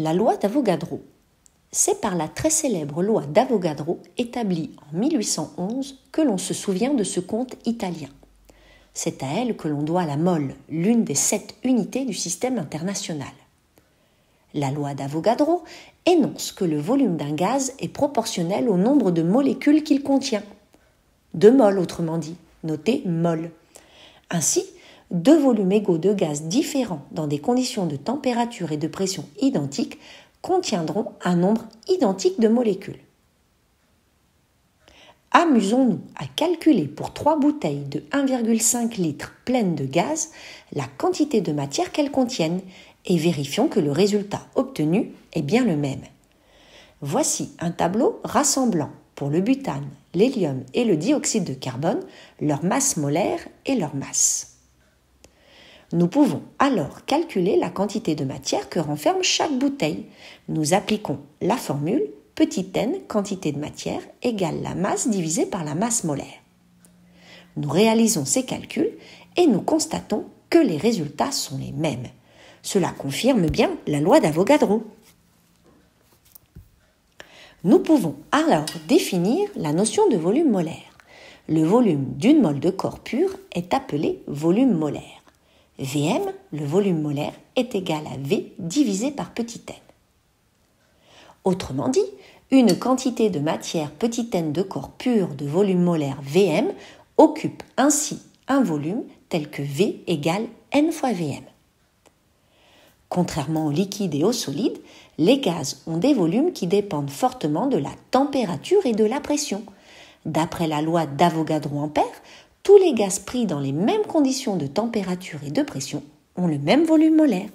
La loi d'Avogadro. C'est par la très célèbre loi d'Avogadro, établie en 1811, que l'on se souvient de ce conte italien. C'est à elle que l'on doit la mole, l'une des 7 unités du système international. La loi d'Avogadro énonce que le volume d'un gaz est proportionnel au nombre de molécules qu'il contient. 2 moles, autrement dit, noté mol. Ainsi, 2 volumes égaux de gaz différents dans des conditions de température et de pression identiques contiendront un nombre identique de molécules. Amusons-nous à calculer pour 3 bouteilles de 1,5 litre pleines de gaz la quantité de matière qu'elles contiennent et vérifions que le résultat obtenu est bien le même. Voici un tableau rassemblant pour le butane, l'hélium et le dioxyde de carbone leur masse molaire et leur masse. Nous pouvons alors calculer la quantité de matière que renferme chaque bouteille. Nous appliquons la formule petit n quantité de matière égale la masse divisée par la masse molaire. Nous réalisons ces calculs et nous constatons que les résultats sont les mêmes. Cela confirme bien la loi d'Avogadro. Nous pouvons alors définir la notion de volume molaire. Le volume d'une mole de corps pur est appelé volume molaire. Vm, le volume molaire, est égal à V divisé par petit n. Autrement dit, une quantité de matière petit n de corps pur de volume molaire Vm occupe ainsi un volume tel que V égale n fois Vm. Contrairement aux liquides et aux solides, les gaz ont des volumes qui dépendent fortement de la température et de la pression. D'après la loi d'Avogadro-Ampère, tous les gaz pris dans les mêmes conditions de température et de pression ont le même volume molaire.